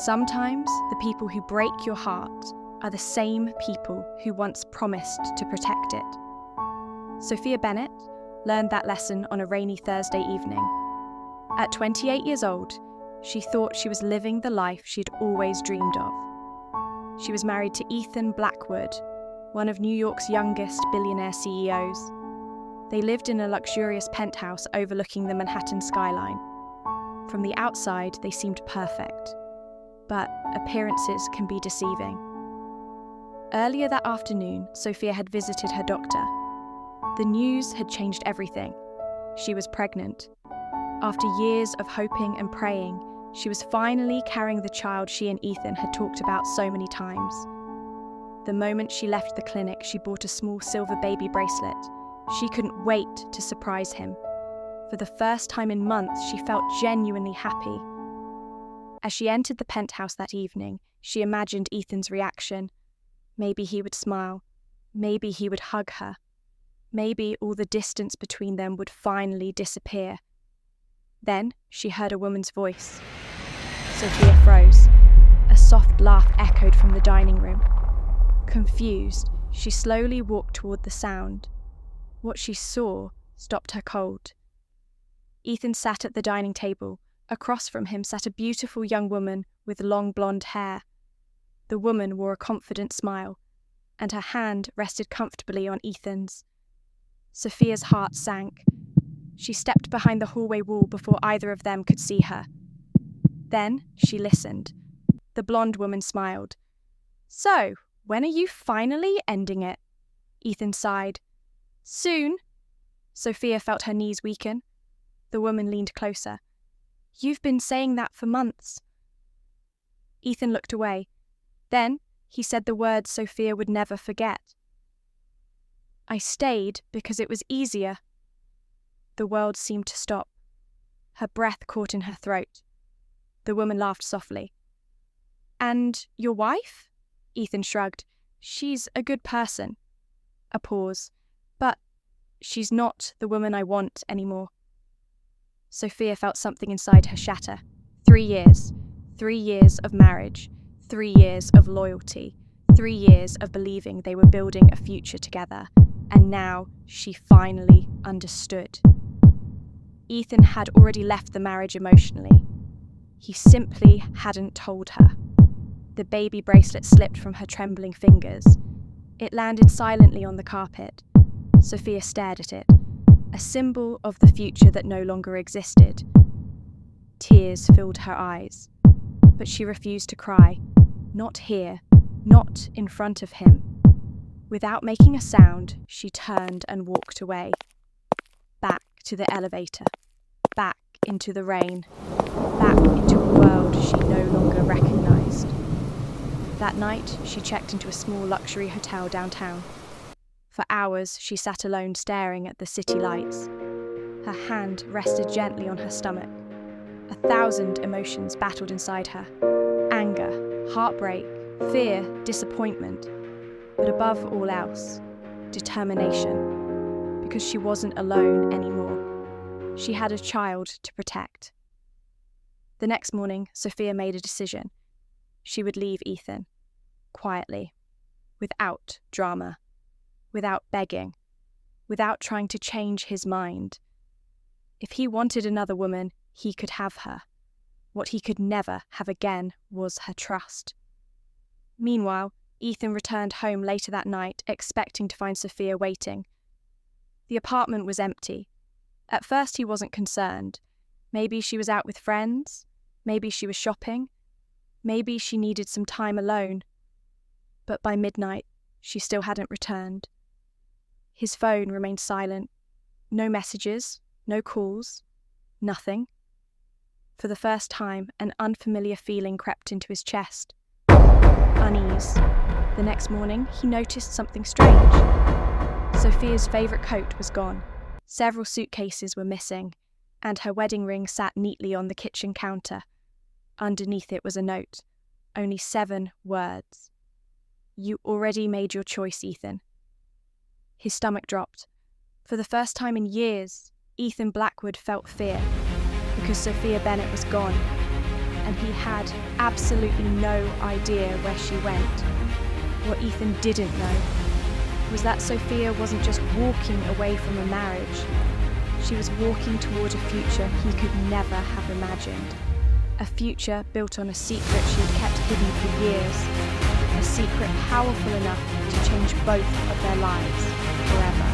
Sometimes the people who break your heart are the same people who once promised to protect it. Sophia Bennett learned that lesson on a rainy Thursday evening. At 28 years old, she thought she was living the life she'd always dreamed of. She was married to Ethan Blackwood, one of New York's youngest billionaire CEOs. They lived in a luxurious penthouse overlooking the Manhattan skyline. From the outside, they seemed perfect, but appearances can be deceiving. Earlier that afternoon, Sophia had visited her doctor. The news had changed everything. She was pregnant. After years of hoping and praying, she was finally carrying the child she and Ethan had talked about so many times. The moment she left the clinic, she bought a small silver baby bracelet. She couldn't wait to surprise him. For the first time in months, she felt genuinely happy. As she entered the penthouse that evening, she imagined Ethan's reaction. Maybe he would smile. Maybe he would hug her. Maybe all the distance between them would finally disappear. Then she heard a woman's voice. Sophia froze. A soft laugh echoed from the dining room. Confused, she slowly walked toward the sound. What she saw stopped her cold. Ethan sat at the dining table. Across from him sat a beautiful young woman with long blonde hair. The woman wore a confident smile, and her hand rested comfortably on Ethan's. Sophia's heart sank. She stepped behind the hallway wall before either of them could see her. Then she listened. The blonde woman smiled. "So, when are you finally ending it?" Ethan sighed. "Soon." Sophia felt her knees weaken. The woman leaned closer. "You've been saying that for months." Ethan looked away. Then he said the words Sophia would never forget. "I stayed because it was easier." The world seemed to stop. Her breath caught in her throat. The woman laughed softly. "And your wife?" Ethan shrugged. "She's a good person." A pause. "But she's not the woman I want anymore." Sophia felt something inside her shatter. 3 years. 3 years of marriage. 3 years of loyalty. 3 years of believing they were building a future together. And now she finally understood. Ethan had already left the marriage emotionally. He simply hadn't told her. The baby bracelet slipped from her trembling fingers. It landed silently on the carpet. Sophia stared at it, a symbol of the future that no longer existed. Tears filled her eyes, but she refused to cry. Not here, not in front of him. Without making a sound, she turned and walked away. Back to the elevator. Back into the rain. Back into a world she no longer recognized. That night, she checked into a small luxury hotel downtown. For hours, she sat alone staring at the city lights. Her hand rested gently on her stomach. 1,000 emotions battled inside her. Anger, heartbreak, fear, disappointment. But above all else, determination. Because she wasn't alone anymore. She had a child to protect. The next morning, Sophia made a decision. She would leave Ethan. Quietly. Without drama. Without begging. Without trying to change his mind. If he wanted another woman, he could have her. What he could never have again was her trust. Meanwhile, Ethan returned home later that night, expecting to find Sophia waiting. The apartment was empty. At first he wasn't concerned. Maybe she was out with friends. Maybe she was shopping. Maybe she needed some time alone. But by midnight, she still hadn't returned. His phone remained silent. No messages, no calls, nothing. For the first time, an unfamiliar feeling crept into his chest. Unease. The next morning, he noticed something strange. Sophia's favourite coat was gone. Several suitcases were missing, and her wedding ring sat neatly on the kitchen counter. Underneath it was a note. Only 7 words. "You already made your choice, Ethan." His stomach dropped. For the first time in years, Ethan Blackwood felt fear, because Sophia Bennett was gone. and he had absolutely no idea where she went. What Ethan didn't know was that Sophia wasn't just walking away from a marriage. She was walking toward a future he could never have imagined. A future built on a secret she had kept hidden for years. A secret powerful enough to change both of their lives forever.